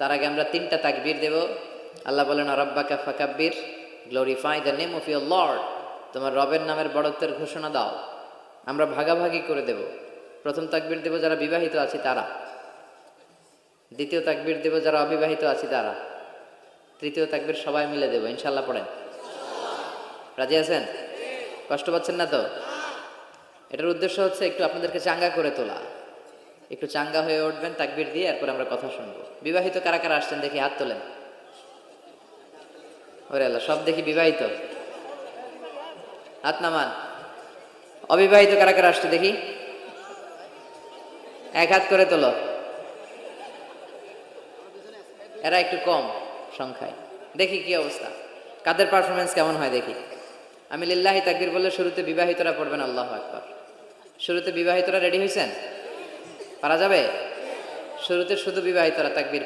তার আগে আমরা তিনটা তাকবীর দেব। আল্লাহ বলেন রাব্বাকা ফাকাব্বির, glorify the name of your lord, তোমার রবের নামের বড়ত্বের ঘোষণা দাও। আমরা ভাগাভাগি করে দেব। প্রথম তাকবীর দেব যারা বিবাহিত আছি তারা, দ্বিতীয় তাকবীর দেব যারা অবিবাহিত আছি তারা, তৃতীয় তাকবীর সবাই মিলে দেব। ইনশাল্লাহ পড়েন। রাজি আছেন? কষ্ট পাচ্ছেন না তো? এটার উদ্দেশ্য হচ্ছে একটু আপনাদেরকে চাঙ্গা করে তোলা, একটু চাঙ্গা হয়ে উঠবেন তাকবীর দিয়ে, এরপর আমরা কথা শুনবো। বিবাহিত কারা কারা আসছেন দেখি হাত তোলেন। ওরে আল্লাহ, সব দেখি বিবাহিত, হাত নামান। অবিবাহিত কারা কারা আসছে দেখি, এক হাত করে তোলো। এরা একটু কম সংখ্যায়, দেখি কি অবস্থা, কাদের পারফরমেন্স কেমন হয় দেখি। আমি লিল্লাহি তাকবীর বললে শুরুতে বিবাহিতরা পড়বেন আল্লাহু আকবার। শুরুতে বিবাহিতরা রেডি হয়েছেন? পারা যাবে? শুরুতে শুধু বিবাহিতরা তাকবীর